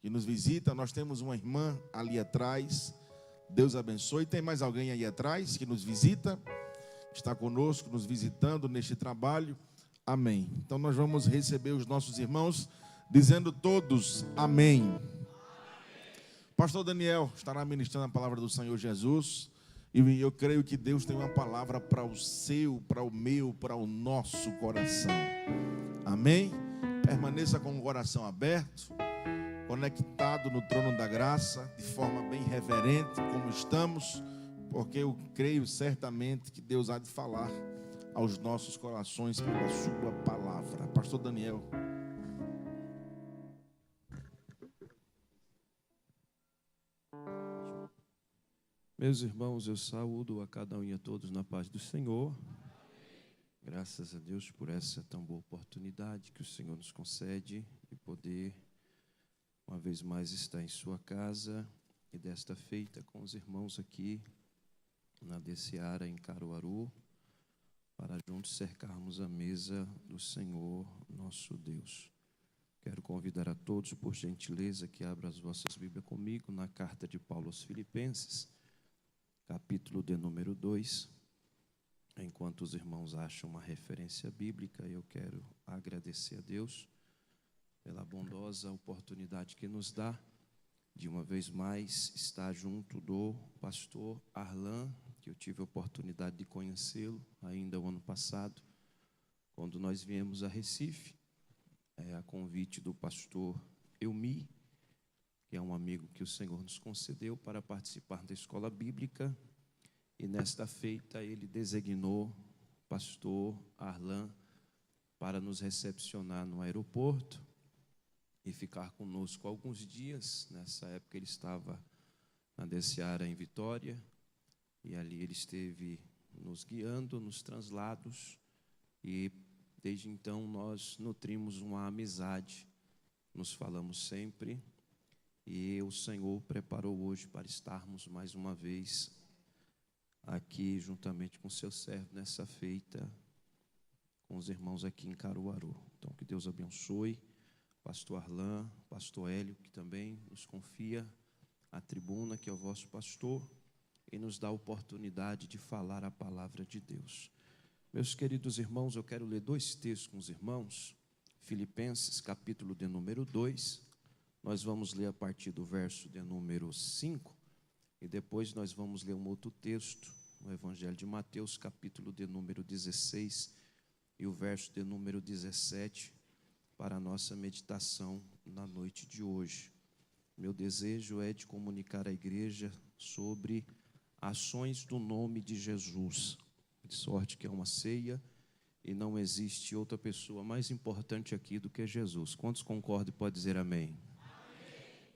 que nos visita. Nós temos uma irmã ali atrás. Deus abençoe. Tem mais alguém aí atrás que nos visita? Está conosco, nos visitando neste trabalho. Amém. Então nós vamos receber os nossos irmãos, dizendo todos amém. Pastor Daniel estará ministrando a palavra do Senhor Jesus. E eu creio que Deus tem uma palavra para o seu, para o meu, para o nosso coração. Amém? Permaneça com o coração aberto, conectado no trono da graça, de forma bem reverente, como estamos, porque eu creio certamente que Deus há de falar aos nossos corações pela sua palavra. Pastor Daniel. Meus irmãos, eu saúdo a cada um e a todos na paz do Senhor. Graças a Deus por essa tão boa oportunidade que o Senhor nos concede de poder, uma vez mais, estar em sua casa e desta feita com os irmãos aqui na Seara em Caruaru, para juntos cercarmos a mesa do Senhor, nosso Deus. Quero convidar a todos, por gentileza, que abram as vossas Bíblias comigo na carta de Paulo aos Filipenses, capítulo de número 2. Enquanto os irmãos acham uma referência bíblica, eu quero agradecer a Deus pela bondosa oportunidade que nos dá de uma vez mais estar junto do pastor Arlan, que eu tive a oportunidade de conhecê-lo ainda o ano passado, quando nós viemos a Recife, a convite do pastor Elmi, que é um amigo que o Senhor nos concedeu para participar da escola bíblica, e nesta feita ele designou o pastor Arlan para nos recepcionar no aeroporto e ficar conosco alguns dias. Nessa época ele estava na Seara em Vitória, e ali ele esteve nos guiando nos translados, e desde então nós nutrimos uma amizade, nos falamos sempre. E o Senhor preparou hoje para estarmos mais uma vez aqui, juntamente com seu servo, nessa feita, com os irmãos aqui em Caruaru. Então, que Deus abençoe pastor Arlan, pastor Hélio, que também nos confia a tribuna, que é o vosso pastor, e nos dá a oportunidade de falar a palavra de Deus. Meus queridos irmãos, eu quero ler dois textos com os irmãos. Filipenses, capítulo de número 2. Nós vamos ler a partir do verso de número 5, e depois nós vamos ler um outro texto, no Evangelho de Mateus, capítulo de número 16, e o verso de número 17, para a nossa meditação na noite de hoje. Meu desejo é de comunicar à igreja sobre ações do nome de Jesus, de sorte que é uma ceia, e não existe outra pessoa mais importante aqui do que Jesus. Quantos concordam e podem dizer amém?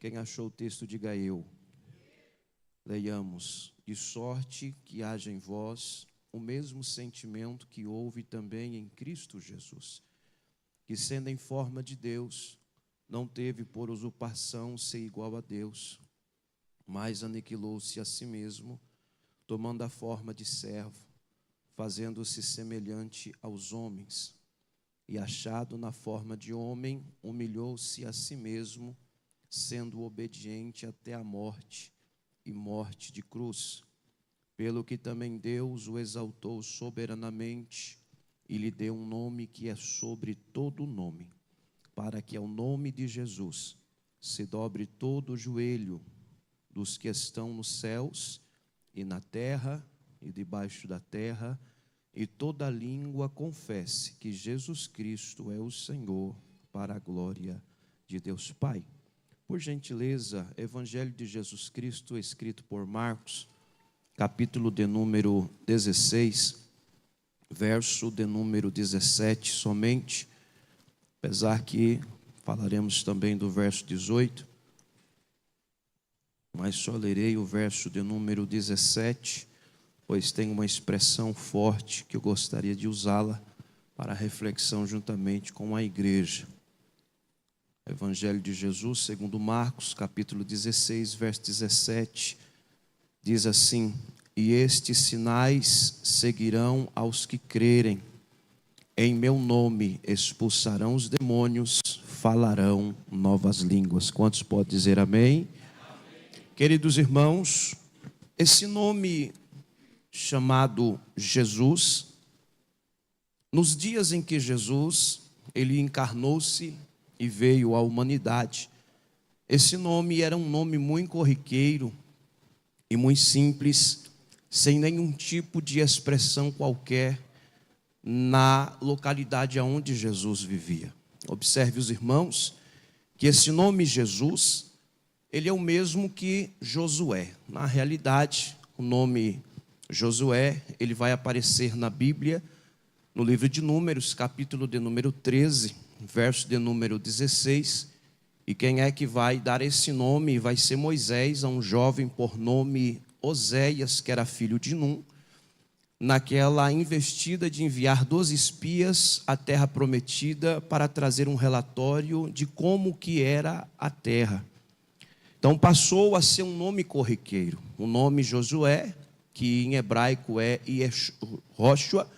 Quem achou o texto, diga eu. Leiamos. De sorte que haja em vós o mesmo sentimento que houve também em Cristo Jesus, que sendo em forma de Deus, não teve por usurpação ser igual a Deus, mas aniquilou-se a si mesmo, tomando a forma de servo, fazendo-se semelhante aos homens, e achado na forma de homem, humilhou-se a si mesmo, sendo obediente até a morte, e morte de cruz, pelo que também Deus o exaltou soberanamente, e lhe deu um nome que é sobre todo nome, para que ao nome de Jesus se dobre todo o joelho dos que estão nos céus, e na terra, e debaixo da terra, e toda língua confesse que Jesus Cristo é o Senhor, para a glória de Deus Pai. Por gentileza, Evangelho de Jesus Cristo, escrito por Marcos, capítulo de número 16, verso de número 17 somente, apesar que falaremos também do verso 18, mas só lerei o verso de número 17, pois tem uma expressão forte que eu gostaria de usá-la para reflexão juntamente com a igreja. Evangelho de Jesus, segundo Marcos, capítulo 16, verso 17, diz assim: e estes sinais seguirão aos que crerem. Em meu nome expulsarão os demônios, falarão novas línguas. Quantos podem dizer amém? Queridos irmãos, esse nome chamado Jesus, nos dias em que Jesus, ele encarnou-se e veio à humanidade, esse nome era um nome muito corriqueiro e muito simples, sem nenhum tipo de expressão qualquer na localidade onde Jesus vivia. Observe os irmãos, que esse nome Jesus, ele é o mesmo que Josué. Na realidade, o nome Josué, ele vai aparecer na Bíblia, no livro de Números, capítulo de número 13, verso de número 16. E quem é que vai dar esse nome? Vai ser Moisés, a um jovem por nome Oséias, que era filho de Num, naquela investida de enviar 12 espias à terra prometida para trazer um relatório de como que era a terra. Então passou a ser um nome corriqueiro. O nome Josué, que em hebraico é Yehoshua,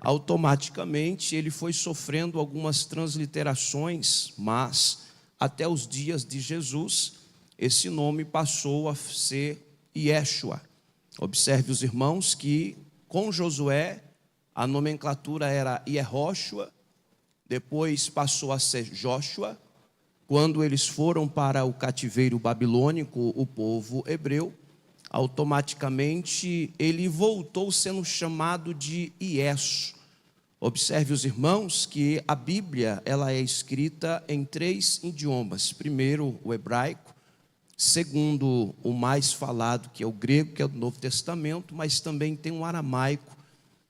automaticamente ele foi sofrendo algumas transliterações, mas até os dias de Jesus, esse nome passou a ser Yeshua. Observe os irmãos que com Josué a nomenclatura era Yehoshua, depois passou a ser Joshua. Quando eles foram para o cativeiro babilônico, o povo hebreu, automaticamente ele voltou sendo chamado de Iesu. Observe os irmãos que a Bíblia ela é escrita em 3 idiomas. Primeiro o hebraico, segundo o mais falado que é o grego, que é o Novo Testamento, mas também tem um aramaico,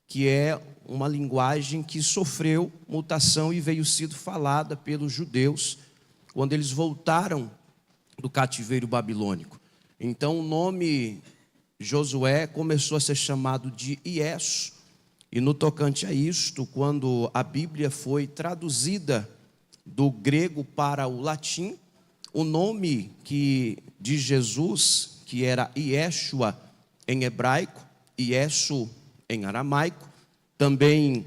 que é uma linguagem que sofreu mutação e veio sido falada pelos judeus quando eles voltaram do cativeiro babilônico. Então o nome Josué começou a ser chamado de Iesu. E no tocante a isto, quando a Bíblia foi traduzida do grego para o latim, o nome de Jesus, que era Yeshua em hebraico, Iesu em aramaico, também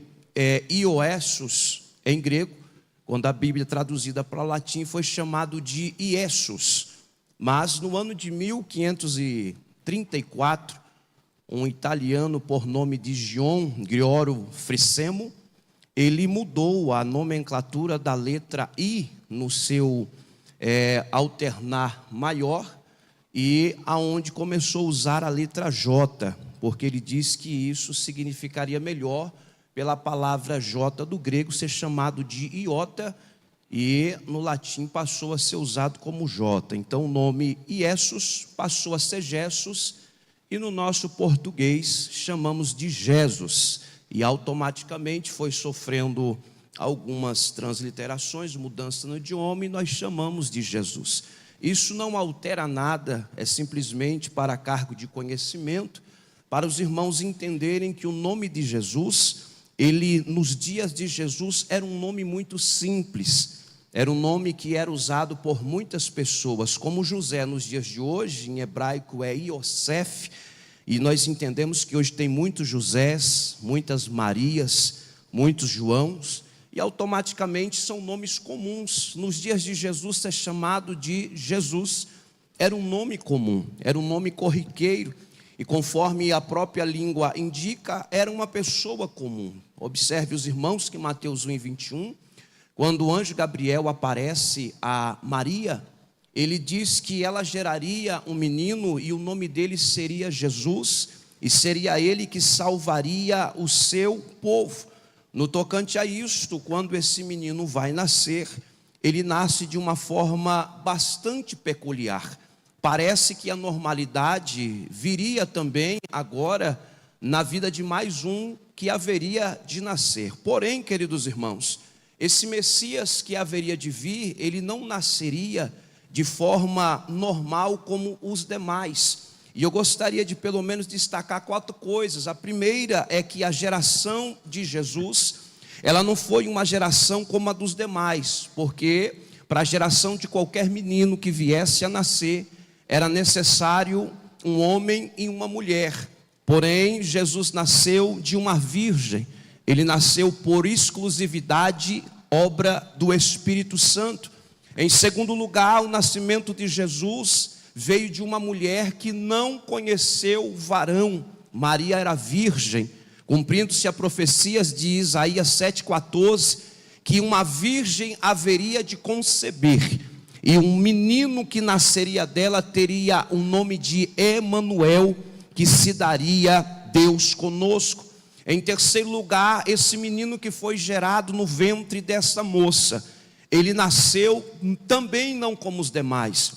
Ioessus em grego, quando a Bíblia traduzida para o latim foi chamado de Iesus. Mas no ano de 1534, um italiano por nome de Gian Grioro Frissemo, ele mudou a nomenclatura da letra I no seu alternar maior, e aonde começou a usar a letra J, porque ele diz que isso significaria melhor pela palavra J do grego ser chamado de iota, e no latim passou a ser usado como J. Então o nome Iesus passou a ser Jesus, e no nosso português chamamos de Jesus, e automaticamente foi sofrendo algumas transliterações, mudança no idioma, e nós chamamos de Jesus. Isso não altera nada, é simplesmente para cargo de conhecimento, para os irmãos entenderem que o nome de Jesus, ele nos dias de Jesus era um nome muito simples, era um nome que era usado por muitas pessoas, como José nos dias de hoje, em hebraico é Iosef, e nós entendemos que hoje tem muitos Josés, muitas Marias, muitos Joãos, e automaticamente são nomes comuns. Nos dias de Jesus ser chamado de Jesus era um nome comum, era um nome corriqueiro, e conforme a própria língua indica, era uma pessoa comum. Observe os irmãos que Mateus 1:21, quando o anjo Gabriel aparece a Maria, ele diz que ela geraria um menino e o nome dele seria Jesus, e seria ele que salvaria o seu povo. No tocante a isto, quando esse menino vai nascer, ele nasce de uma forma bastante peculiar. Parece que a normalidade viria também agora na vida de mais um que haveria de nascer. Porém, queridos irmãos, esse Messias que haveria de vir, ele não nasceria de forma normal como os demais. E eu gostaria de pelo menos destacar 4 coisas. A primeira é que a geração de Jesus, ela não foi uma geração como a dos demais, porque para a geração de qualquer menino que viesse a nascer, era necessário um homem e uma mulher. Porém, Jesus nasceu de uma virgem. Ele nasceu por exclusividade obra do Espírito Santo. Em segundo lugar, o nascimento de Jesus veio de uma mulher que não conheceu varão. Maria era virgem, cumprindo-se a profecia de Isaías 7,14, que uma virgem haveria de conceber, e um menino que nasceria dela teria o nome de Emanuel, que se daria Deus conosco. Em terceiro lugar, esse menino que foi gerado no ventre dessa moça, ele nasceu também não como os demais,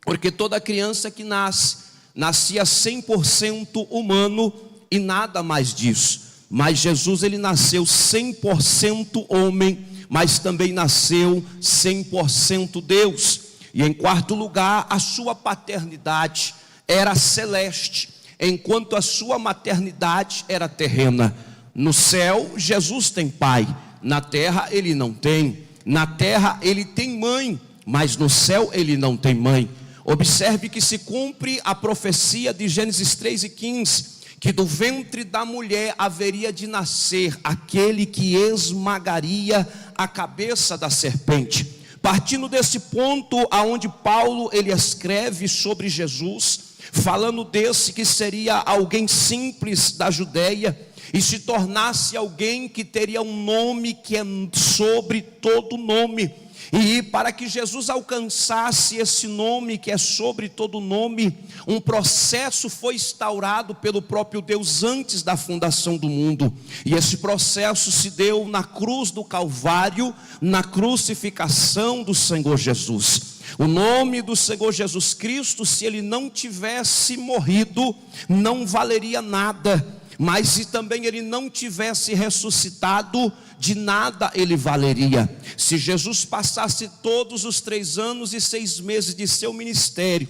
porque toda criança que nascia 100% humano e nada mais disso. Mas Jesus, ele nasceu 100% homem, mas também nasceu 100% Deus. E em quarto lugar, a sua paternidade era celeste, enquanto a sua maternidade era terrena. No céu, Jesus tem pai, na terra ele não tem. Na terra ele tem mãe, mas no céu ele não tem mãe. Observe que se cumpre a profecia de Gênesis 3:15, que do ventre da mulher haveria de nascer aquele que esmagaria a cabeça da serpente. Partindo desse ponto aonde Paulo ele escreve sobre Jesus, falando desse que seria alguém simples da Judéia e se tornasse alguém que teria um nome que é sobre todo nome. E para que Jesus alcançasse esse nome que é sobre todo nome, um processo foi instaurado pelo próprio Deus antes da fundação do mundo. E esse processo se deu na cruz do Calvário, na crucificação do Senhor Jesus. O nome do Senhor Jesus Cristo, se ele não tivesse morrido, não valeria nada. Mas se também ele não tivesse ressuscitado, de nada ele valeria. Se Jesus passasse todos os 3 anos e 6 meses de seu ministério,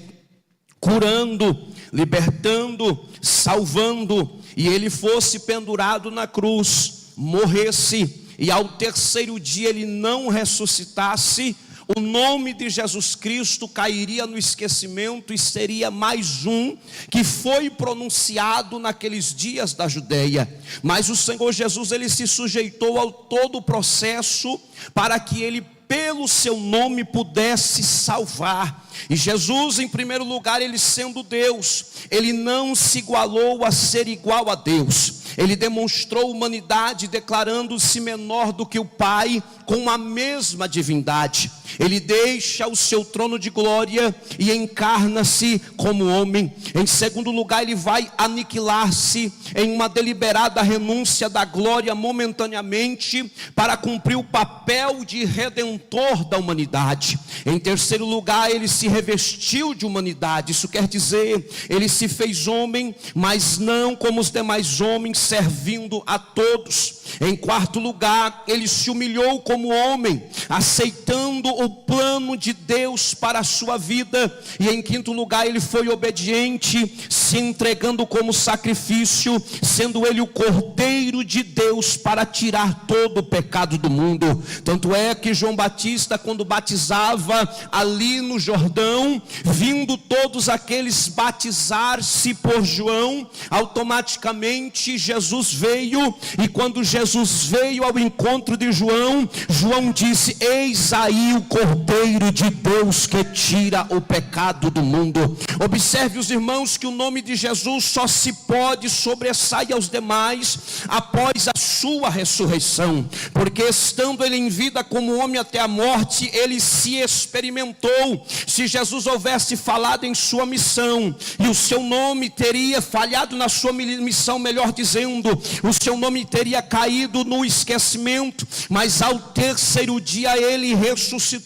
curando, libertando, salvando, e ele fosse pendurado na cruz, morresse, e ao terceiro dia ele não ressuscitasse, o nome de Jesus Cristo cairia no esquecimento e seria mais um que foi pronunciado naqueles dias da Judéia. Mas o Senhor Jesus, ele se sujeitou ao todo o processo para que ele, pelo seu nome, pudesse salvar. E Jesus, em primeiro lugar, ele sendo Deus, ele não se igualou a ser igual a Deus. Ele demonstrou humanidade, declarando-se menor do que o Pai, com a mesma divindade. Ele deixa o seu trono de glória e encarna-se como homem. Em segundo lugar, ele vai aniquilar-se em uma deliberada renúncia da glória momentaneamente, para cumprir o papel de redentor da humanidade. Em terceiro lugar, ele se revestiu de humanidade. Isso quer dizer, ele se fez homem, mas não como os demais homens, servindo a todos. Em quarto lugar, ele se humilhou como homem, aceitando o plano de Deus para a sua vida. E em quinto lugar, ele foi obediente, se entregando como sacrifício, sendo ele o Cordeiro de Deus para tirar todo o pecado do mundo. Tanto é que João Batista, quando batizava ali no Jordão, vindo todos aqueles batizar-se por João, automaticamente Jesus veio. E quando Jesus veio ao encontro de João, João disse: eis aí o Cordeiro de Deus que tira o pecado do mundo. Observe, os irmãos, que o nome de Jesus só se pode sobressair aos demais após a sua ressurreição, porque estando ele em vida como homem até a morte, ele se experimentou. Se Jesus houvesse falado em sua missão e o seu nome teria falhado na sua missão, melhor dizendo, o seu nome teria caído no esquecimento, mas ao terceiro dia ele ressuscitou,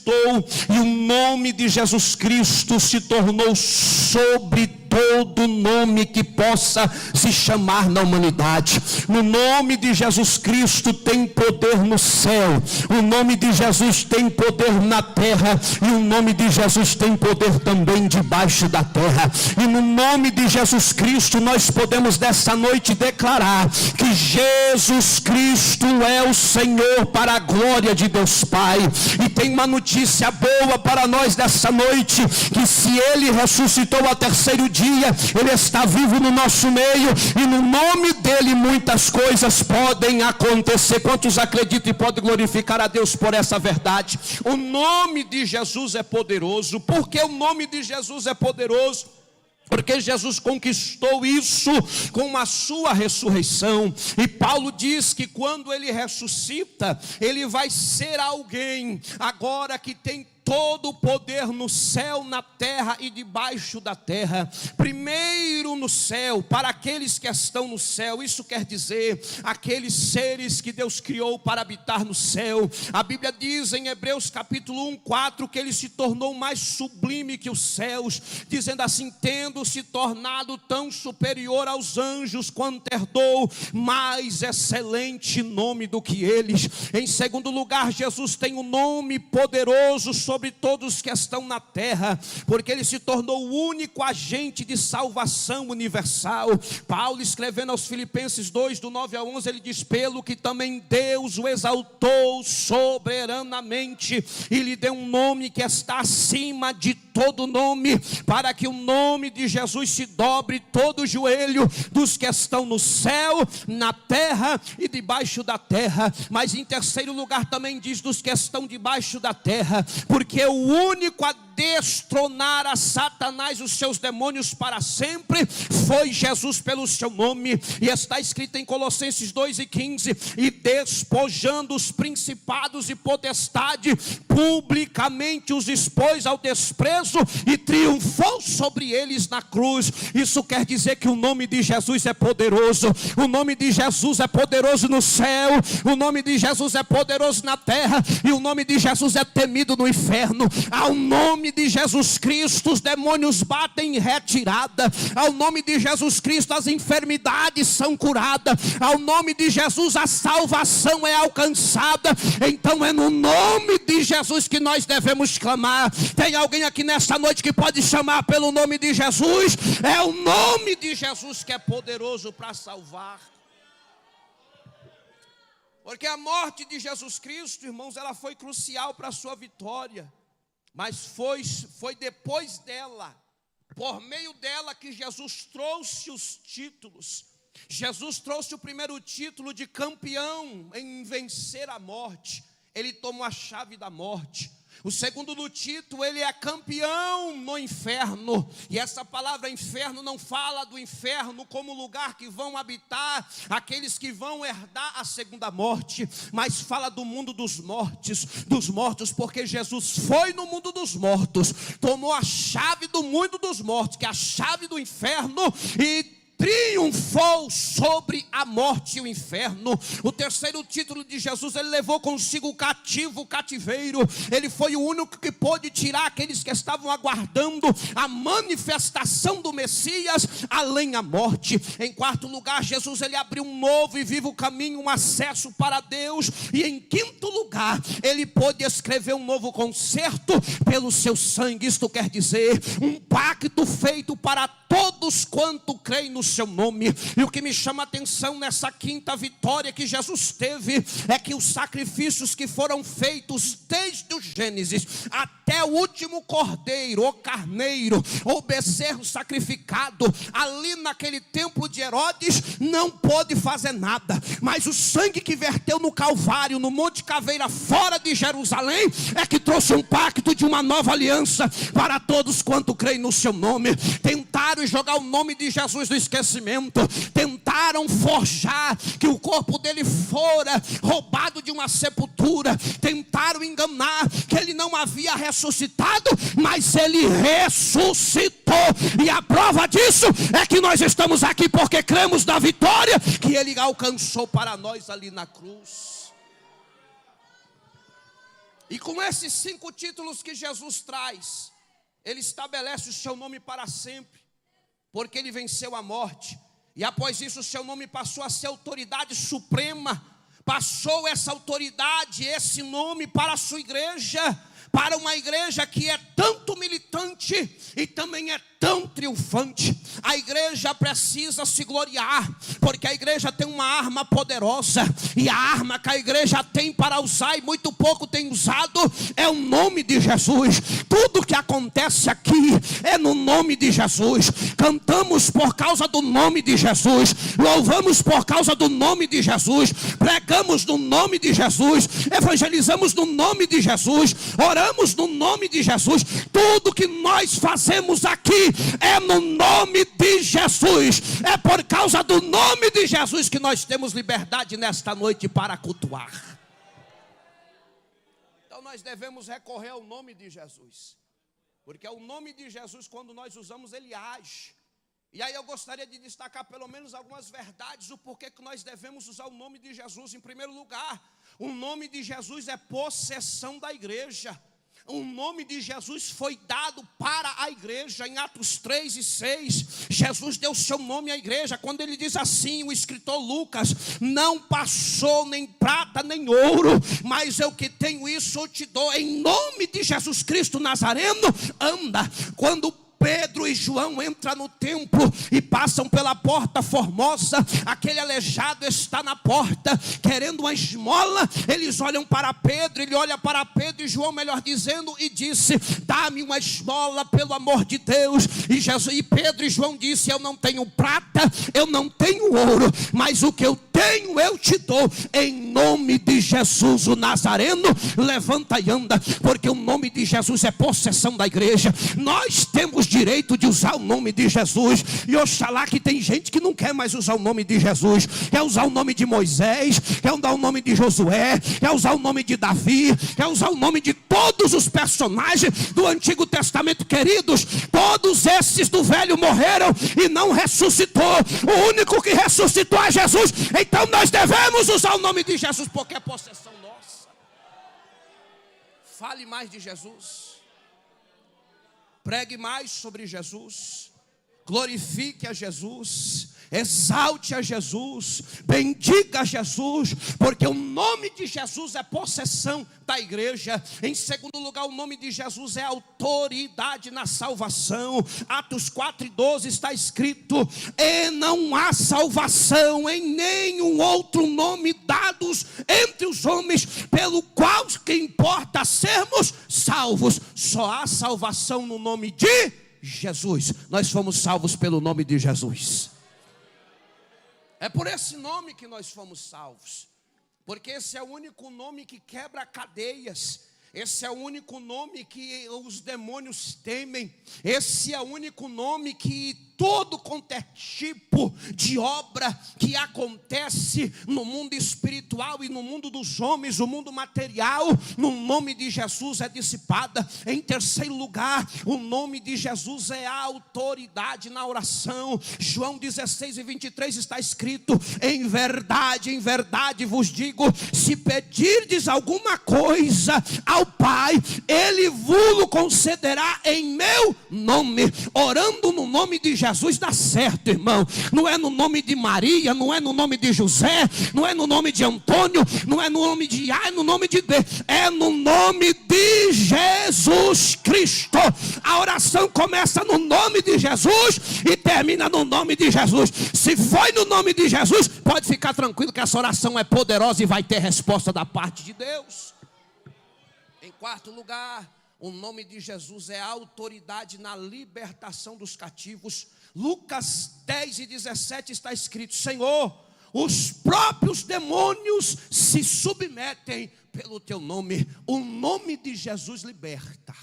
e o nome de Jesus Cristo se tornou sobre todo nome que possa se chamar na humanidade. No nome de Jesus Cristo tem poder no céu, o nome de Jesus tem poder na terra, e o nome de Jesus tem poder também debaixo da terra. E no nome de Jesus Cristo nós podemos dessa noite declarar que Jesus Cristo é o Senhor, para a glória de Deus Pai. E tem uma notícia boa para nós dessa noite, que se ele ressuscitou ao terceiro dia, dia, Ele está vivo no nosso meio, e no nome dEle muitas coisas podem acontecer. Quantos acreditam e podem glorificar a Deus por essa verdade? O nome de Jesus é poderoso. Por que o nome de Jesus é poderoso? Porque Jesus conquistou isso com a sua ressurreição. E Paulo diz que quando ele ressuscita, ele vai ser alguém agora que tem todo o poder no céu, na terra e debaixo da terra. Primeiro no céu, para aqueles que estão no céu. Isso quer dizer, aqueles seres que Deus criou para habitar no céu. A Bíblia diz em Hebreus capítulo 1:4 que ele se tornou mais sublime que os céus, dizendo assim: tendo se tornado tão superior aos anjos, quanto herdou mais excelente nome do que eles. Em segundo lugar, Jesus tem um nome poderoso sobre todos que estão na terra, porque ele se tornou o único agente de salvação universal. Paulo, escrevendo aos Filipenses 2, do 9 ao 11, ele diz: pelo que também Deus o exaltou soberanamente e lhe deu um nome que está acima de todo nome, para que o nome de Jesus se dobre todo o joelho dos que estão no céu, na terra e debaixo da terra. Mas em terceiro lugar também diz dos que estão debaixo da terra, porque o único a destronar a Satanás, os seus demônios para sempre, foi Jesus pelo seu nome. E está escrito em Colossenses 2:15: e despojando os principados e potestade, publicamente os expôs ao desprezo e triunfou sobre eles na cruz. Isso quer dizer que o nome de Jesus é poderoso. O nome de Jesus é poderoso no céu, o nome de Jesus é poderoso na terra, e o nome de Jesus é temido no inferno. Ao nome de Jesus Cristo os demônios batem em retirada. Ao nome de Jesus Cristo as enfermidades são curadas. Ao nome de Jesus a salvação é alcançada. Então é no nome de Jesus que nós devemos clamar. Tem alguém aqui nesta noite que pode chamar pelo nome de Jesus? É o nome de Jesus que é poderoso para salvar. Porque a morte de Jesus Cristo, irmãos, ela foi crucial para a sua vitória. Mas foi depois dela, por meio dela, que Jesus trouxe os títulos. Jesus trouxe o primeiro título de campeão em vencer a morte. Ele tomou a chave da morte. O segundo do título, ele é campeão no inferno. E essa palavra inferno não fala do inferno como lugar que vão habitar aqueles que vão herdar a segunda morte, mas fala do mundo dos mortos, porque Jesus foi no mundo dos mortos, tomou a chave do mundo dos mortos, que é a chave do inferno, e triunfou sobre a morte e o inferno. O terceiro título de Jesus, ele levou consigo o cativo, o cativeiro. Ele foi o único que pôde tirar aqueles que estavam aguardando a manifestação do Messias além a morte. Em quarto lugar, Jesus, ele abriu um novo e vivo caminho, um acesso para Deus. E em quinto lugar, ele pôde escrever um novo concerto pelo seu sangue. Isto quer dizer, um pacto feito para todos quanto creem no seu nome. E o que me chama a atenção nessa quinta vitória que Jesus teve é que os sacrifícios que foram feitos desde o Gênesis até o último cordeiro, ou carneiro, ou bezerro sacrificado ali naquele templo de Herodes, não pôde fazer nada. Mas o sangue que verteu no Calvário, no Monte Caveira, fora de Jerusalém, é que trouxe um pacto de uma nova aliança para todos quanto creem no seu nome. Tentaram jogar o nome de Jesus no esquecimento, tentaram forjar que o corpo dele fora roubado de uma sepultura, tentaram enganar que ele não havia ressuscitado, mas ele ressuscitou. E a prova disso é que nós estamos aqui porque cremos na vitória que ele alcançou para nós ali na cruz. E com esses 5 títulos que Jesus traz, ele estabelece o seu nome para sempre, porque ele venceu a morte. E após isso o seu nome passou a ser autoridade suprema. Passou essa autoridade, esse nome para a sua igreja, para uma igreja que é tanto militante e também é tão tão triunfante. A igreja precisa se gloriar, porque a igreja tem uma arma poderosa, e a arma que a igreja tem para usar, e muito pouco tem usado, é o nome de Jesus. Tudo que acontece aqui é no nome de Jesus. Cantamos por causa do nome de Jesus, louvamos por causa do nome de Jesus, pregamos no nome de Jesus, evangelizamos no nome de Jesus, oramos no nome de Jesus. Tudo que nós fazemos aqui é no nome de Jesus. É por causa do nome de Jesus que nós temos liberdade nesta noite para cultuar. Então nós devemos recorrer ao nome de Jesus, porque é o nome de Jesus, quando nós usamos, ele age. E aí eu gostaria de destacar pelo menos algumas verdades, o porquê que nós devemos usar o nome de Jesus. Em primeiro lugar, o nome de Jesus é possessão da igreja. O nome de Jesus foi dado para a igreja. Em Atos 3 e 6, Jesus deu seu nome à igreja, quando ele diz assim, o escritor Lucas: não passou nem prata nem ouro, mas eu que tenho isso eu te dou, em nome de Jesus Cristo Nazareno, anda. Quando Pedro e João entram no templo e passam pela porta formosa, aquele aleijado está na porta querendo uma esmola. Eles olham para Pedro, ele olha para Pedro e João, melhor dizendo, e disse: dá-me uma esmola pelo amor de Deus. E Pedro e João disse: eu não tenho prata, eu não tenho ouro, mas o que eu tenho eu te dou, em nome de Jesus o Nazareno, levanta e anda. Porque o nome de Jesus é possessão da igreja. Nós temos direito de usar o nome de Jesus, e oxalá que tem gente que não quer mais usar o nome de Jesus, quer usar o nome de Moisés, quer usar o nome de Josué, quer usar o nome de Davi, quer usar o nome de todos os personagens do Antigo Testamento. Queridos, todos esses do velho morreram e não ressuscitou. O único que ressuscitou é Jesus. Então nós devemos usar o nome de Jesus, porque é possessão nossa. Fale mais de Jesus, pregue mais sobre Jesus, glorifique a Jesus, exalte a Jesus, bendiga a Jesus, porque o nome de Jesus é possessão da igreja. Em segundo lugar, o nome de Jesus é autoridade na salvação. Atos 4:12 está escrito: e não há salvação em nenhum outro nome dados entre os homens, pelo qual que importa sermos salvos. Só há salvação no nome de Jesus. Nós fomos salvos pelo nome de Jesus. É por esse nome que nós fomos salvos, porque esse é o único nome que quebra cadeias. Esse é o único nome que os demônios temem. Esse é o único nome que todo quanto é tipo de obra que acontece no mundo espiritual e no mundo dos homens, o mundo material, no nome de Jesus é dissipada. Em terceiro lugar, o nome de Jesus é a autoridade na oração. João 16:23 está escrito: em verdade vos digo, se pedirdes alguma coisa ao Pai, Ele vos concederá em meu nome. Orando no nome de Jesus dá certo, irmão. Não é no nome de Maria, não é no nome de José, não é no nome de Antônio, não é no nome de A, é no nome de B. É no nome de Jesus Cristo. A oração começa no nome de Jesus e termina no nome de Jesus. Se foi no nome de Jesus, pode ficar tranquilo que essa oração é poderosa e vai ter resposta da parte de Deus. Em quarto lugar, o nome de Jesus é autoridade na libertação dos cativos. Lucas 10:17 está escrito: Senhor, os próprios demônios se submetem pelo teu nome. O nome de Jesus liberta.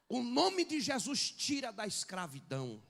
O nome de Jesus tira da escravidão.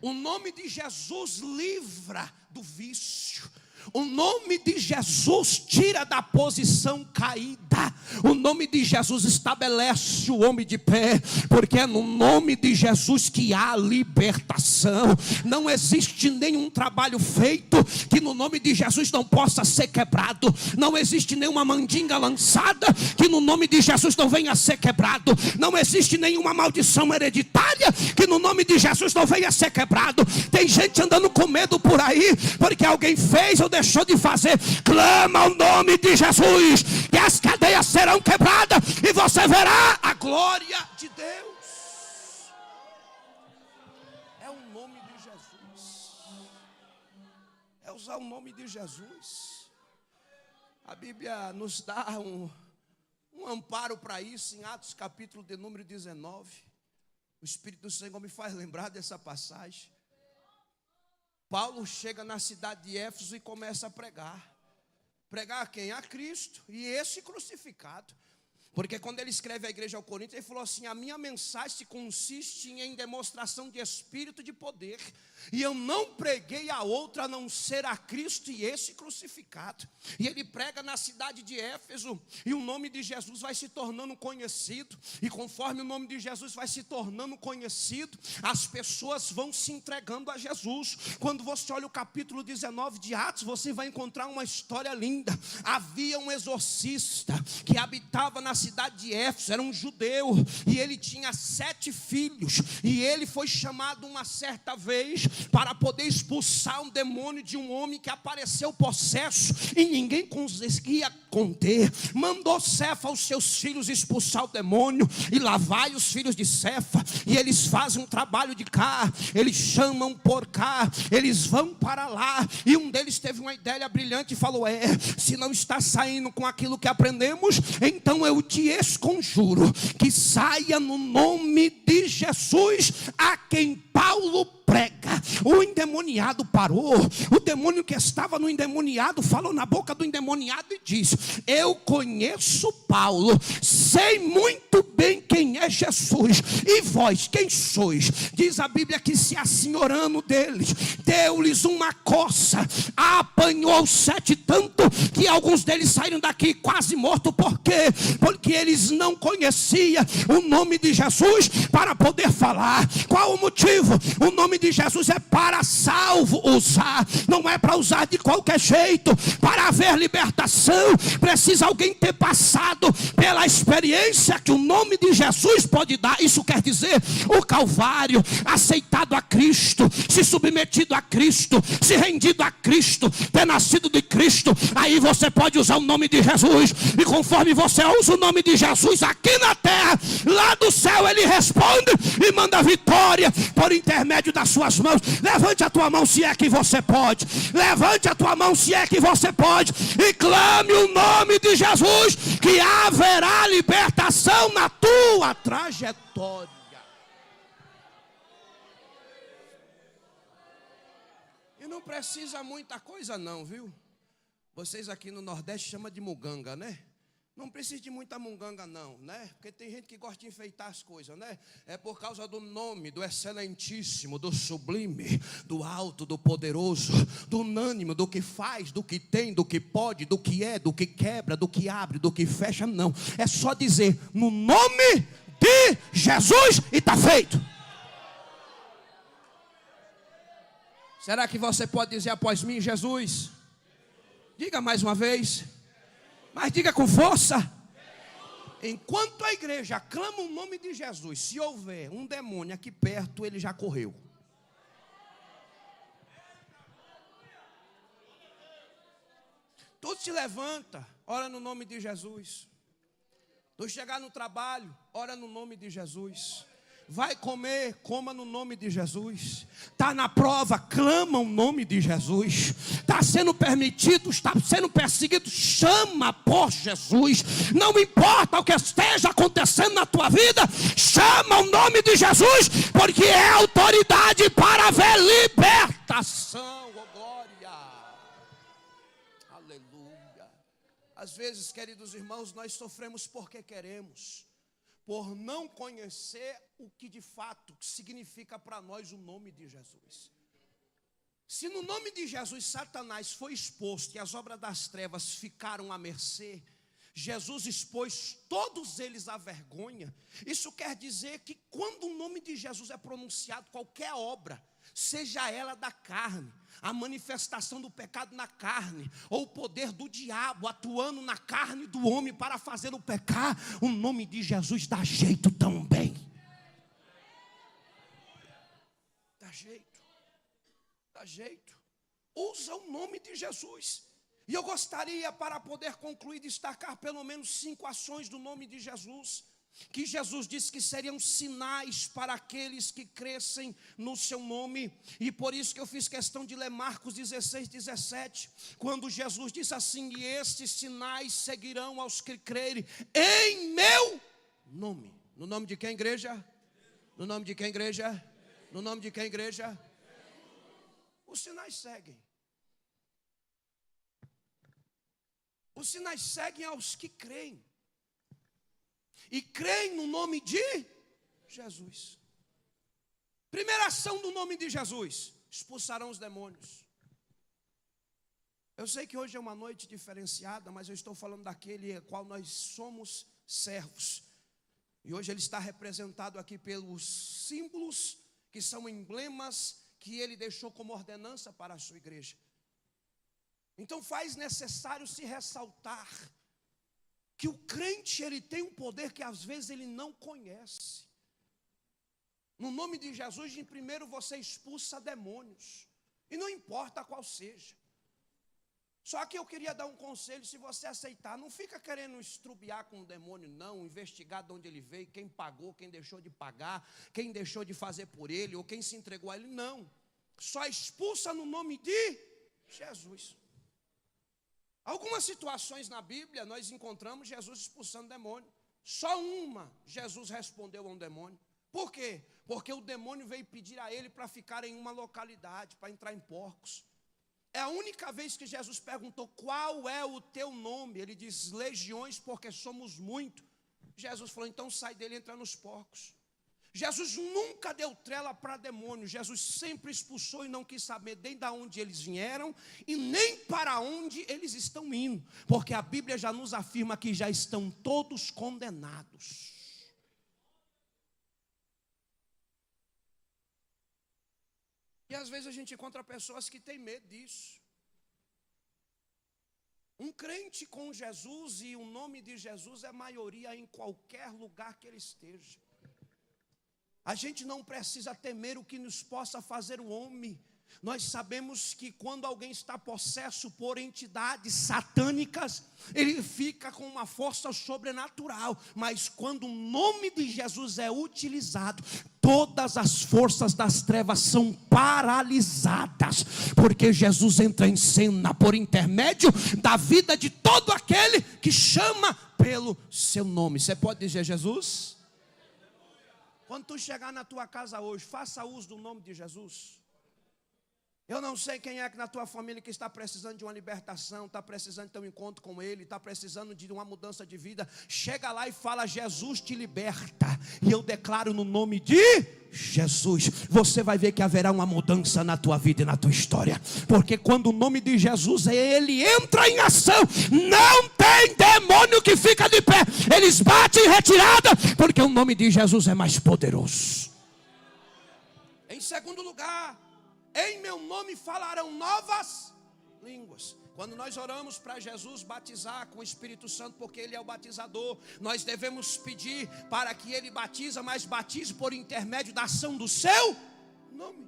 O nome de Jesus livra do vício. O nome de Jesus tira da posição caída. O nome de Jesus estabelece o homem de pé, porque é no nome de Jesus que há libertação. Não existe nenhum trabalho feito que no nome de Jesus não possa ser quebrado. Não existe nenhuma mandinga lançada que no nome de Jesus não venha a ser quebrado. Não existe nenhuma maldição hereditária que no nome de Jesus não venha a ser quebrado. Tem gente andando com medo por aí, porque alguém fez ou deixou de fazer. Clama o nome de Jesus, que as cadeias serão quebradas, e você verá a glória de Deus. É o nome de Jesus. É usar o nome de Jesus. A Bíblia nos dá um amparo para isso em Atos capítulo de número 19. O Espírito do Senhor me faz lembrar dessa passagem. Paulo chega na cidade de Éfeso e começa a pregar. Pregar a quem? A Cristo e esse crucificado. Porque quando ele escreve à igreja ao Corinto, ele falou assim: a minha mensagem consiste em demonstração de espírito e de poder. E eu não preguei a outra a não ser a Cristo e esse crucificado. E ele prega na cidade de Éfeso. E o nome de Jesus vai se tornando conhecido. E conforme o nome de Jesus vai se tornando conhecido, as pessoas vão se entregando a Jesus. Quando você olha o capítulo 19 de Atos, você vai encontrar uma história linda. Havia um exorcista que habitava na cidade de Éfeso, era um judeu, e ele tinha 7 filhos, e ele foi chamado uma certa vez para poder expulsar um demônio de um homem que apareceu possesso, e ninguém conseguia conter. Mandou Cefa aos seus filhos expulsar o demônio, e lá vai os filhos de Cefa, e eles fazem um trabalho de cá, eles chamam por cá, eles vão para lá, e um deles teve uma ideia brilhante e falou: se não está saindo com aquilo que aprendemos, então eu te esconjuro que saia no nome de Jesus a quem Paulo prega. O endemoniado parou. O demônio que estava no endemoniado falou na boca do endemoniado e disse: eu conheço Paulo, sei muito bem quem é Jesus, e vós quem sois? Diz a Bíblia que se assenhorando deles, deu-lhes uma coça, apanhou 7 tanto que alguns deles saíram daqui quase mortos. Por quê? Porque eles não conheciam o nome de Jesus para poder falar. Qual o motivo? O nome de Jesus é para salvo usar, não é para usar de qualquer jeito. Para haver libertação, precisa alguém ter passado pela experiência que o nome de Jesus pode dar. Isso quer dizer o Calvário, aceitado a Cristo, se submetido a Cristo, se rendido a Cristo, ter nascido de Cristo. Aí você pode usar o nome de Jesus, e conforme você usa o nome de Jesus aqui na terra, lá do céu ele responde e manda vitória por intermédio das suas mãos. Levante a tua mão se é que você pode. Levante a tua mão se é que você pode. E clame o nome de Jesus, que haverá libertação na tua trajetória. E não precisa muita coisa não, viu? Vocês aqui no Nordeste chamam de muganga, né? Não precisa de muita munganga não, né? Porque tem gente que gosta de enfeitar as coisas, né? É por causa do nome, do excelentíssimo, do sublime, do alto, do poderoso, do unânime, do que faz, do que tem, do que pode, do que é, do que quebra, do que abre, do que fecha. Não, é só dizer no nome de Jesus e está feito. Será que você pode dizer após mim: Jesus? Diga mais uma vez. Mas diga com força. Enquanto a igreja clama o nome de Jesus, se houver um demônio aqui perto, ele já correu. Tu se levanta, ora no nome de Jesus. Tu chegar no trabalho, ora no nome de Jesus. Vai comer, coma no nome de Jesus. Está na prova, clama o nome de Jesus. Está sendo permitido, está sendo perseguido, chama por Jesus. Não importa o que esteja acontecendo na tua vida, chama o nome de Jesus, porque é autoridade para haver libertação. Oh, glória. Aleluia. Às vezes, queridos irmãos, nós sofremos porque queremos, por não conhecer o que de fato significa para nós o nome de Jesus. Se no nome de Jesus Satanás foi exposto e as obras das trevas ficaram à mercê, Jesus expôs todos eles à vergonha. Isso quer dizer que quando o nome de Jesus é pronunciado, qualquer obra, seja ela da carne, a manifestação do pecado na carne, ou o poder do diabo atuando na carne do homem para fazê-lo pecar, o nome de Jesus dá jeito também. Dá jeito. Dá jeito. Usa o nome de Jesus. E eu gostaria, para poder concluir, destacar pelo menos 5 ações do nome de Jesus. que Jesus disse que seriam sinais para aqueles que crescem no seu nome. E por isso que eu fiz questão de ler Marcos 16, 17, quando Jesus disse assim: e estes sinais seguirão aos que crerem em meu nome. No nome de quem, igreja? No nome de quem, igreja? No nome de quem, igreja? Os sinais seguem. Os sinais seguem aos que creem. E creem no nome de Jesus. Primeira ação do nome de Jesus: expulsarão os demônios. Eu sei que hoje é uma noite diferenciada, mas eu estou falando daquele a qual nós somos servos. E hoje ele está representado aqui pelos símbolos, que são emblemas que ele deixou como ordenança para a sua igreja. Então faz necessário se ressaltar que o crente, ele tem um poder que às vezes ele não conhece. No nome de Jesus, em primeiro você expulsa demônios, e não importa qual seja. Só que eu queria dar um conselho: se você aceitar, não fica querendo estrubiar com o demônio, não. Investigar de onde ele veio, quem pagou, quem deixou de pagar, quem deixou de fazer por ele, ou quem se entregou a ele, não. Só expulsa no nome de Jesus. Algumas situações na Bíblia nós encontramos Jesus expulsando demônio. Só uma Jesus respondeu a um demônio. Por quê? Porque o demônio veio pedir a ele para ficar em uma localidade, para entrar em porcos. É a única vez que Jesus perguntou: qual é o teu nome? Ele diz: legiões, porque somos muito. Jesus falou: então sai dele e entra nos porcos. Jesus nunca deu trela para demônio. Jesus sempre expulsou e não quis saber nem de onde eles vieram e nem para onde eles estão indo, porque a Bíblia já nos afirma que já estão todos condenados. E às vezes a gente encontra pessoas que têm medo disso. Um crente com Jesus e o nome de Jesus é maioria em qualquer lugar que ele esteja. A gente não precisa temer o que nos possa fazer o homem. Nós sabemos que quando alguém está possesso por entidades satânicas, ele fica com uma força sobrenatural. Mas quando o nome de Jesus é utilizado, todas as forças das trevas são paralisadas, porque Jesus entra em cena por intermédio da vida de todo aquele que chama pelo seu nome. Você pode dizer Jesus? Quando tu chegar na tua casa hoje, faça uso do nome de Jesus. Eu não sei quem é que na tua família que está precisando de uma libertação, está precisando de ter um encontro com Ele, está precisando de uma mudança de vida. Chega lá e fala: Jesus te liberta. E eu declaro no nome de Jesus, você vai ver que haverá uma mudança na tua vida e na tua história. Porque quando o nome de Jesus ele entra em ação, não tem demônio que fica de pé. Eles batem em retirada, porque o nome de Jesus é mais poderoso. Em segundo lugar, em meu nome falarão novas línguas. Quando nós oramos para Jesus batizar com o Espírito Santo, porque Ele é o batizador, nós devemos pedir para que Ele batiza, mas batize por intermédio da ação do seu nome.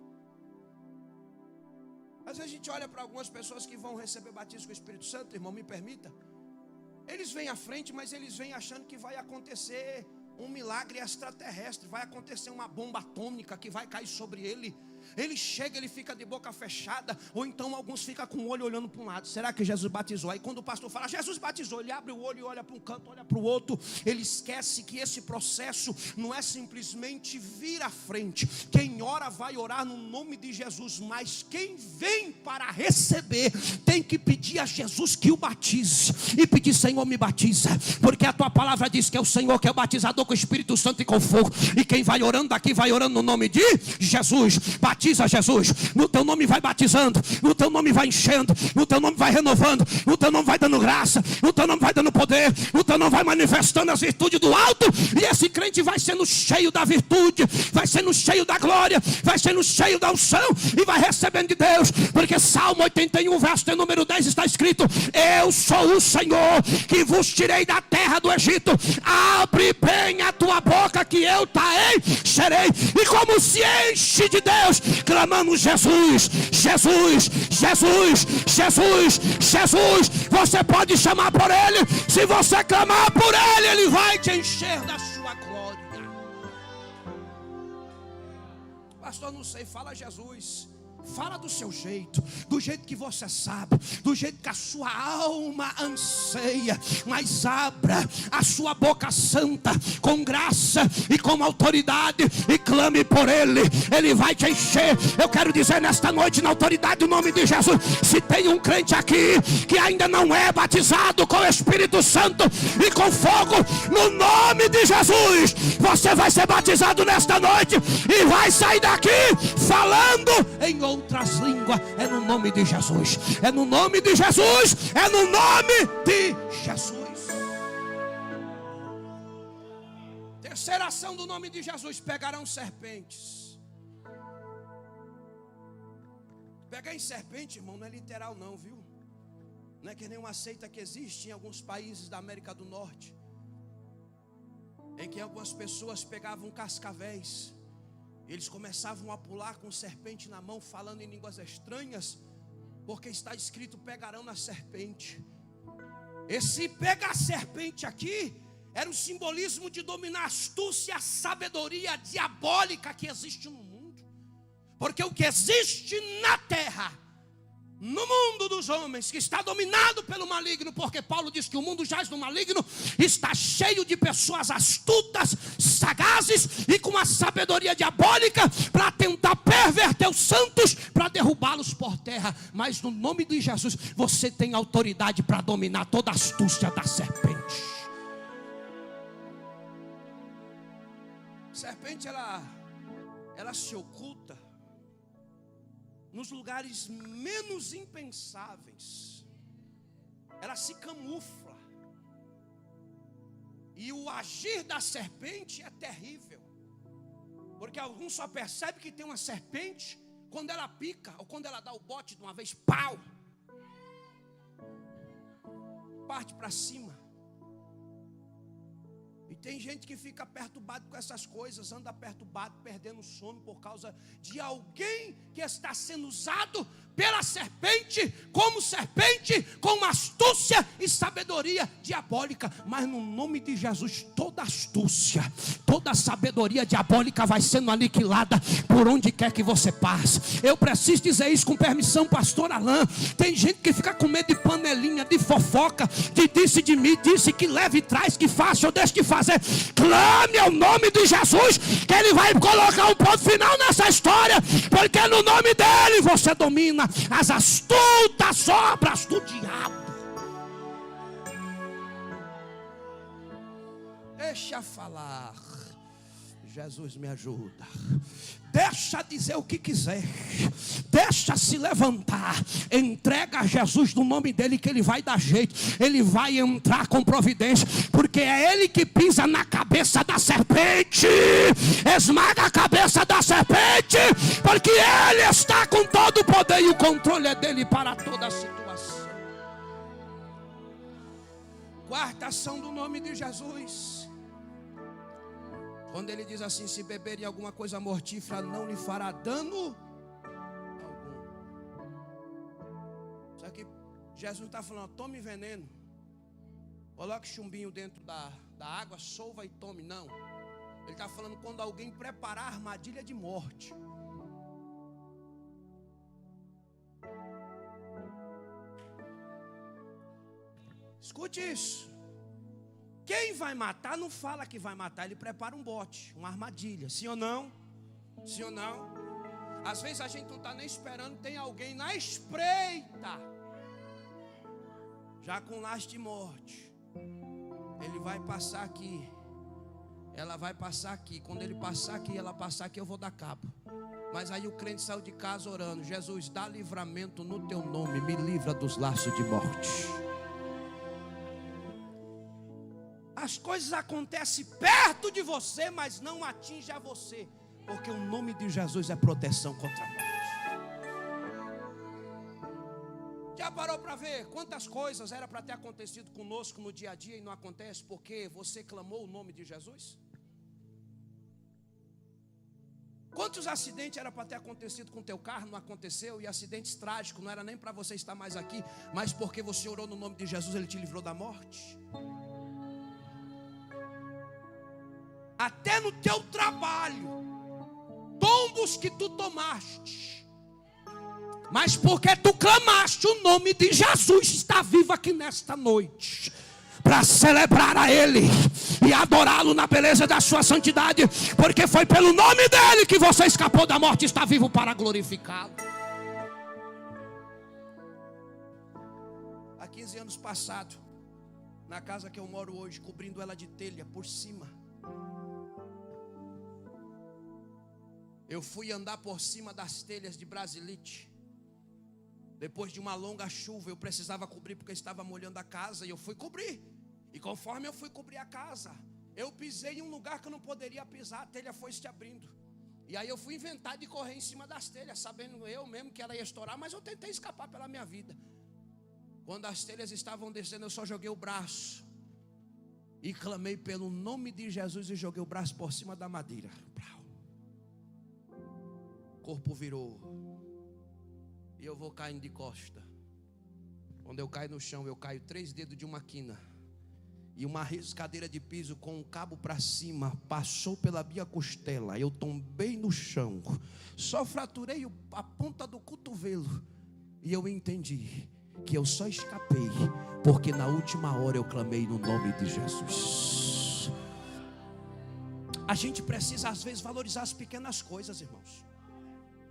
Às vezes a gente olha para algumas pessoas que vão receber batismo com o Espírito Santo, irmão, me permita. Eles vêm à frente, mas eles vêm achando que vai acontecer um milagre extraterrestre, vai acontecer uma bomba atômica que vai cair sobre ele. Ele chega, ele fica de boca fechada, ou então alguns ficam com o olho olhando para um lado. Será que Jesus batizou? Aí quando o pastor fala Jesus batizou, ele abre o olho e olha para um canto, olha para o outro. Ele esquece que esse processo não é simplesmente vir à frente. Quem ora vai orar no nome de Jesus, mas quem vem para receber tem que pedir a Jesus que o batize e pedir: Senhor, me batiza, porque a tua palavra diz que é o Senhor que é o batizador com o Espírito Santo e com fogo. E quem vai orando daqui vai orando no nome de Jesus. Batiza, Jesus, no teu nome vai batizando, no teu nome vai enchendo, no teu nome vai renovando, no teu nome vai dando graça, no teu nome vai dando poder, no teu nome vai manifestando as virtudes do alto. E esse crente vai sendo cheio da virtude, vai sendo cheio da glória, vai sendo cheio da unção e vai recebendo de Deus. Porque Salmo 81, verso de número 10 está escrito: eu sou o Senhor que vos tirei da terra do Egito. Abre bem a tua boca que eu te encherei. E como se enche de Deus, clamamos Jesus, Jesus, Jesus, Jesus, Jesus. Você pode chamar por Ele. Se você clamar por Ele, Ele vai te encher da sua da glória. Pastor, não sei, fala Jesus. Fala do seu jeito, do jeito que você sabe, do jeito que a sua alma anseia. Mas abra a sua boca santa com graça e com autoridade e clame por Ele. Ele vai te encher. Eu quero dizer nesta noite, na autoridade do nome de Jesus, se tem um crente aqui que ainda não é batizado com o Espírito Santo e com fogo, no nome de Jesus, você vai ser batizado nesta noite e vai sair daqui falando em outras línguas. É no nome de Jesus. É no nome de Jesus. É no nome de Jesus. Terceira ação do nome de Jesus: pegarão serpentes. Pegar em serpente, irmão, não é literal não, viu? Não é que nem uma seita que existe em alguns países da América do Norte, em que algumas pessoas pegavam cascavéis. Eles começavam a pular com serpente na mão, falando em línguas estranhas, porque está escrito: pegarão na serpente. Esse pegar serpente aqui era um simbolismo de dominar a astúcia e a sabedoria diabólica que existe no mundo. Porque o que existe na terra, no mundo dos homens, que está dominado pelo maligno, porque Paulo diz que o mundo jaz no maligno, está cheio de pessoas astutas, sagazes e com a sabedoria diabólica para tentar perverter os santos, para derrubá-los por terra. Mas no nome de Jesus, você tem autoridade para dominar toda a astúcia da serpente. Serpente, ela se oculta nos lugares menos impensáveis. Ela se camufla. E o agir da serpente é terrível, porque alguns só percebem que tem uma serpente quando ela pica, ou quando ela dá o bote de uma vez, pau, parte para cima. E tem gente que fica perturbado com essas coisas, anda perturbado, perdendo o sono por causa de alguém que está sendo usado pela serpente, com astúcia e sabedoria diabólica. Mas no nome de Jesus, toda astúcia, toda sabedoria diabólica vai sendo aniquilada por onde quer que você passe. Eu preciso dizer isso com permissão, pastor Alain. Tem gente que fica com medo de panelinha, de fofoca, de disse de mim, disse que leve e traz, que faça ou deixe de fazer. Clame ao nome de Jesus, que Ele vai colocar um ponto final nessa história, porque no nome dEle você domina as astutas obras do diabo. Deixa falar. Jesus me ajuda. Deixa dizer o que quiser. Deixa se levantar. Entrega a Jesus no nome dele, que ele vai dar jeito. Ele vai entrar com providência, porque é ele que pisa na cabeça da serpente. Esmaga a cabeça da serpente, porque ele está com todo o poder e o controle é dele para toda a situação. Quarta ação do nome de Jesus. Quando ele diz assim: se beberem alguma coisa mortífera, não lhe fará dano algum. Só que Jesus está falando: tome veneno, coloque chumbinho dentro da água, solva e tome. Não, ele está falando quando alguém preparar a armadilha de morte. Escute isso. Quem vai matar não fala que vai matar, ele prepara um bote, uma armadilha. Sim ou não? Sim ou não? Às vezes a gente não está nem esperando, tem alguém na espreita, já com laço de morte. Ele vai passar aqui, ela vai passar aqui. Quando ele passar aqui, ela passar aqui, eu vou dar cabo. Mas aí o crente saiu de casa orando: Jesus, dá livramento no teu nome, me livra dos laços de morte. As coisas acontecem perto de você, mas não atingem a você, porque o nome de Jesus é proteção contra a morte. Já parou para ver quantas coisas era para ter acontecido conosco no dia a dia e não acontece porque você clamou o nome de Jesus? Quantos acidentes era para ter acontecido com o teu carro, não aconteceu? E acidentes trágicos, não era nem para você estar mais aqui, mas porque você orou no nome de Jesus, Ele te livrou da morte. até no teu trabalho, tombos que tu tomaste, mas porque tu clamaste, o nome de Jesus está vivo aqui nesta noite, para celebrar a Ele e adorá-lo na beleza da sua santidade, porque foi pelo nome dEle que você escapou da morte e está vivo para glorificá-lo. Há 15 anos passados, na casa que eu moro hoje, cobrindo ela de telha por cima, eu fui andar por cima das telhas de brasilite. Depois de uma longa chuva, eu precisava cobrir porque estava molhando a casa, e eu fui cobrir. E conforme eu fui cobrir a casa, eu pisei em um lugar que eu não poderia pisar, a telha foi se abrindo. E aí eu fui inventar de correr em cima das telhas, sabendo eu mesmo que ela ia estourar, mas eu tentei escapar pela minha vida. Quando as telhas estavam descendo, eu só joguei o braço e clamei pelo nome de Jesus e joguei o braço por cima da madeira. O corpo virou e eu vou caindo de costa. Quando eu caio no chão, eu caio 3 dedos de uma quina, e uma riscadeira de piso com um cabo para cima passou pela minha costela. Eu tombei no chão, só fraturei a ponta do cotovelo, e eu entendi que eu só escapei porque na última hora eu clamei no nome de Jesus. A gente precisa às vezes valorizar as pequenas coisas, irmãos.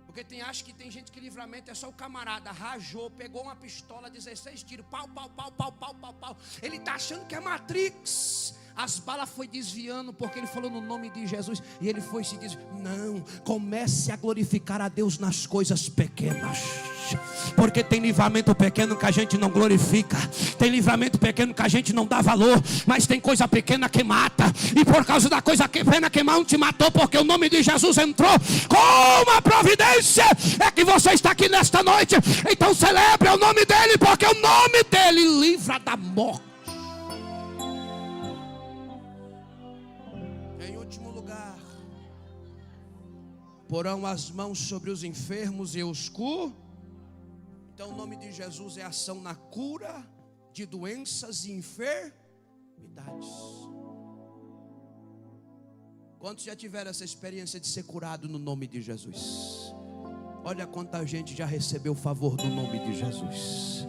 Porque acha que tem gente que livramento é só o camarada rajou, pegou uma pistola, 16 tiros, pau, pau, pau, pau, pau, pau, pau. Ele está achando que é Matrix. As balas foi desviando porque ele falou no nome de Jesus, e ele foi se desviando. Não, comece a glorificar a Deus nas coisas pequenas. Porque tem livramento pequeno que a gente não glorifica, tem livramento pequeno que a gente não dá valor, mas tem coisa pequena que mata. E por causa da coisa pequena que não te matou, porque o nome de Jesus entrou com uma providência, é que você está aqui nesta noite. Então celebre o nome dele, porque o nome dele livra da morte. Em último lugar, porão as mãos sobre os enfermos e os curam. Então o nome de Jesus é ação na cura de doenças e enfermidades. Quantos já tiveram essa experiência de ser curado no nome de Jesus? Olha quanta gente já recebeu o favor do nome de Jesus.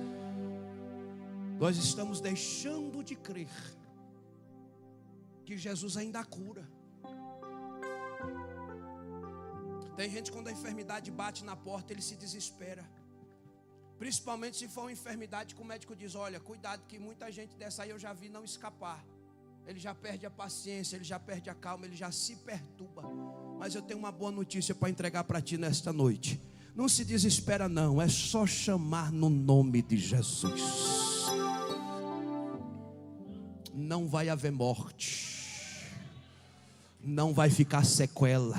Nós estamos deixando de crer que Jesus ainda cura. Tem gente, quando a enfermidade bate na porta, ele se desespera. Principalmente se for uma enfermidade que o médico diz: olha, cuidado, que muita gente dessa aí eu já vi não escapar. Ele já perde a paciência, ele já perde a calma, ele já se perturba. Mas eu tenho uma boa notícia para entregar para ti nesta noite. Não se desespera não, é só chamar no nome de Jesus. Não vai haver morte, não vai ficar sequela,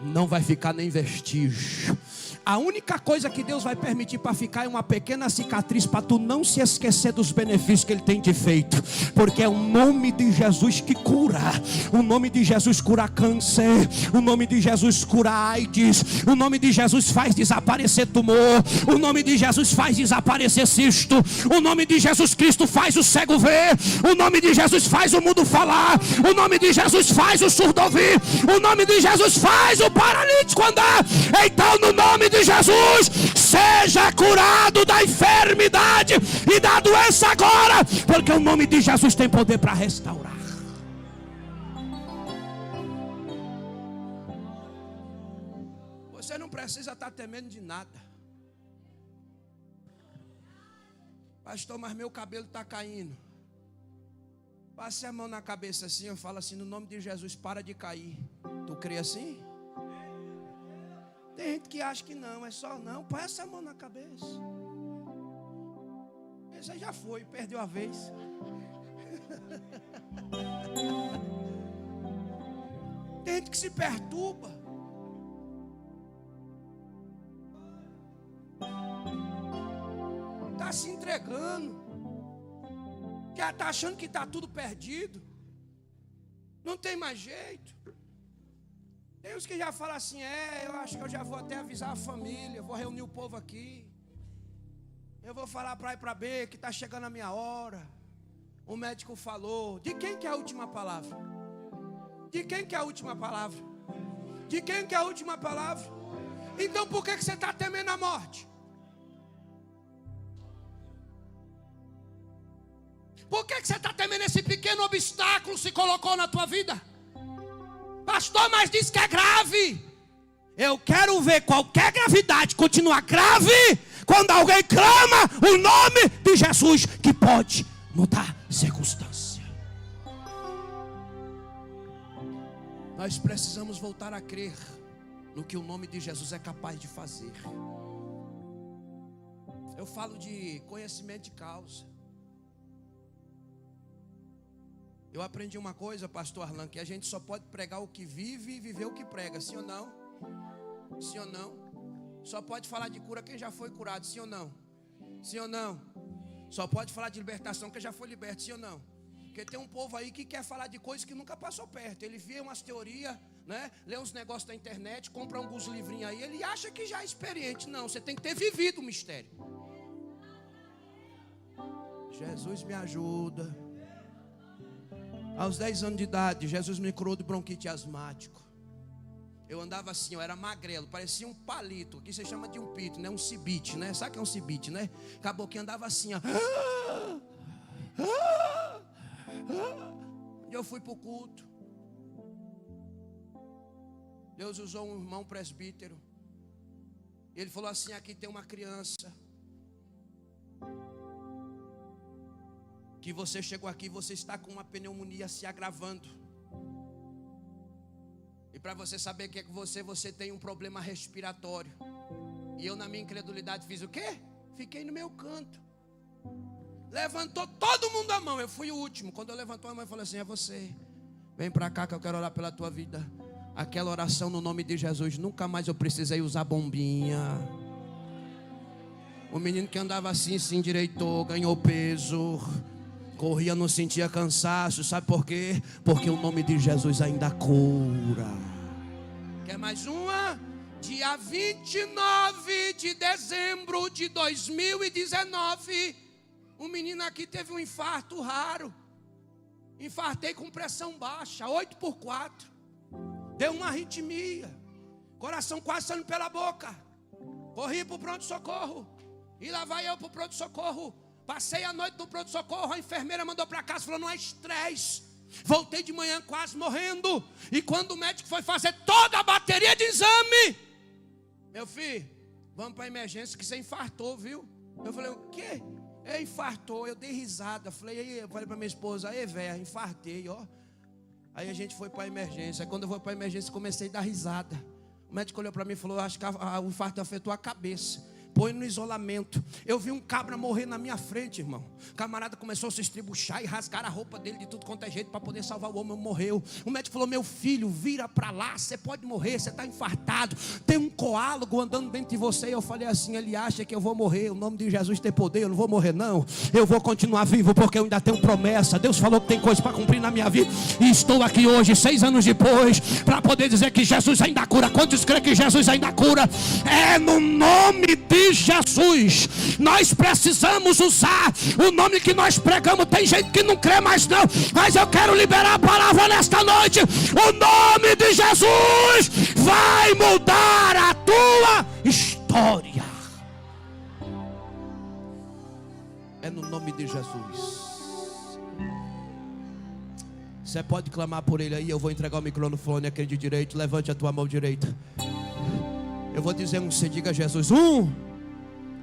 não vai ficar nem vestígio. A única coisa que Deus vai permitir para ficar é uma pequena cicatriz, para tu não se esquecer dos benefícios que Ele tem te feito. Porque é o nome de Jesus que cura. O nome de Jesus cura câncer. O nome de Jesus cura AIDS. O nome de Jesus faz desaparecer tumor. O nome de Jesus faz desaparecer cisto. O nome de Jesus Cristo faz o cego ver. O nome de Jesus faz o mudo falar. O nome de Jesus faz o surdo ouvir. O nome de Jesus faz o paralítico andar. Então no nome de Jesus, seja curado da enfermidade e da doença agora, porque o nome de Jesus tem poder para restaurar. Você não precisa estar temendo de nada. Pastor, mas meu cabelo está caindo. Passe a mão na cabeça assim, eu falo assim: no nome de Jesus, para de cair. Tu crê assim? Tem gente que acha que não, é só não. Põe essa mão na cabeça. Esse aí já foi, perdeu a vez. Tem gente que se perturba. Está se entregando. Está achando que está tudo perdido. Não tem mais jeito. Tem uns que já falam assim: eu acho que eu já vou até avisar a família, vou reunir o povo aqui, eu vou falar para A e para B que está chegando a minha hora. O médico falou. De quem que é a última palavra? De quem que é a última palavra? De quem que é a última palavra? Então por que você está temendo a morte? Por que você está temendo esse pequeno obstáculo que se colocou na tua vida? Pastor, mas diz que é grave. Eu quero ver qualquer gravidade continuar grave quando alguém clama o nome de Jesus, que pode mudar circunstância. Nós precisamos voltar a crer no que o nome de Jesus é capaz de fazer. Eu falo de conhecimento de causa. Eu aprendi uma coisa, pastor Arlan, que a gente só pode pregar o que vive e viver o que prega, sim ou não? Sim ou não? Só pode falar de cura quem já foi curado, sim ou não? Sim ou não? Só pode falar de libertação quem já foi liberto, sim ou não? Porque tem um povo aí que quer falar de coisas que nunca passou perto. Ele vê umas teorias, né? Lê uns negócios na internet, compra alguns livrinhos aí, ele acha que já é experiente. Não, você tem que ter vivido o mistério. Jesus me ajuda. Aos 10 anos de idade, Jesus me curou de bronquite asmático. Eu andava assim, eu era magrelo, parecia um palito. Aqui você chama de um pito, né? Um cibite, né? Sabe o que é um cibite, né? Acabou que andava assim, ó. E eu fui para o culto. Deus usou um irmão presbítero. Ele falou assim: aqui tem uma criança que você chegou aqui, você está com uma pneumonia se agravando. E para você saber que é que você tem um problema respiratório. E eu, na minha incredulidade, fiz o quê? Fiquei no meu canto. Levantou todo mundo a mão. Eu fui o último. Quando eu levantou a mão, eu falei assim: é você. Vem para cá que eu quero orar pela tua vida. Aquela oração no nome de Jesus, nunca mais eu precisei usar bombinha. O menino que andava assim se endireitou, ganhou peso. Corria, não sentia cansaço. Sabe por quê? Porque o nome de Jesus ainda cura. Quer mais uma? Dia 29 de dezembro de 2019, um menino aqui teve um infarto raro. Infartei com pressão baixa, 8/4. Deu uma arritmia. Coração quase saindo pela boca. Corri para o pronto-socorro. E lá vai eu para o pronto-socorro. Passei a noite no pronto-socorro, a enfermeira mandou para casa, falou: não é estresse. Voltei de manhã quase morrendo. E quando o médico foi fazer toda a bateria de exame: meu filho, vamos para a emergência que você infartou, viu? Eu falei: o quê? Infartou. Eu dei risada. Eu falei para minha esposa: ei, velho, infartei, ó. Aí a gente foi para a emergência. Aí quando eu fui para a emergência, comecei a dar risada. O médico olhou para mim e falou: acho que o infarto afetou a cabeça. Põe no isolamento. Eu vi um cabra morrer na minha frente, irmão. O camarada começou a se estribuchar e rasgar a roupa dele de tudo quanto é jeito para poder salvar o homem. Morreu. O médico falou: meu filho, vira para lá, você pode morrer, você está infartado. Tem um coágulo andando dentro de você. Eu falei assim: ele acha que eu vou morrer. O nome de Jesus tem poder, eu não vou morrer não. Eu vou continuar vivo porque eu ainda tenho promessa. Deus falou que tem coisa para cumprir na minha vida. E estou aqui hoje, 6 anos depois, para poder dizer que Jesus ainda cura. Quantos creem que Jesus ainda cura? É no nome de Jesus. Nós precisamos usar o nome que nós pregamos. Tem gente que não crê mais não, mas eu quero liberar a palavra nesta noite. O nome de Jesus vai mudar a tua história. É no nome de Jesus. Você pode clamar por ele aí. Eu vou entregar o microfone aquele de direito. Levante a tua mão direita. Eu vou dizer um, você diga Jesus.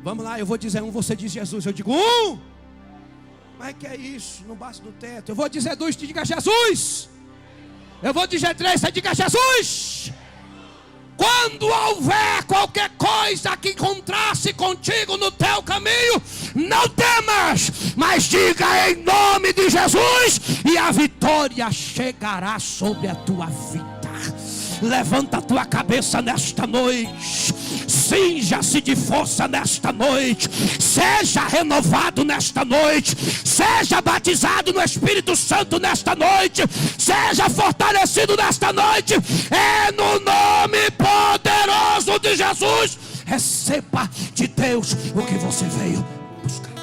Vamos lá, eu vou dizer um, você diz Jesus. Eu digo um. Mas que é isso? Não basta do teto. Eu vou dizer 2, te diga Jesus. Eu vou dizer 3, você diga Jesus. Quando houver qualquer coisa que encontrasse contigo no teu caminho, não temas, mas diga em nome de Jesus, e a vitória chegará sobre a tua vida. Levanta a tua cabeça nesta noite. Cinja-se de força nesta noite. Seja renovado nesta noite. Seja batizado no Espírito Santo nesta noite. Seja fortalecido nesta noite. É no nome poderoso de Jesus. Receba de Deus o que você veio buscar.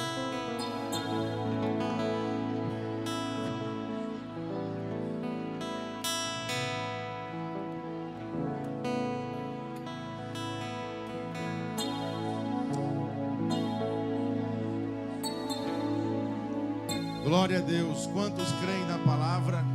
Glória a Deus. Quantos creem na palavra?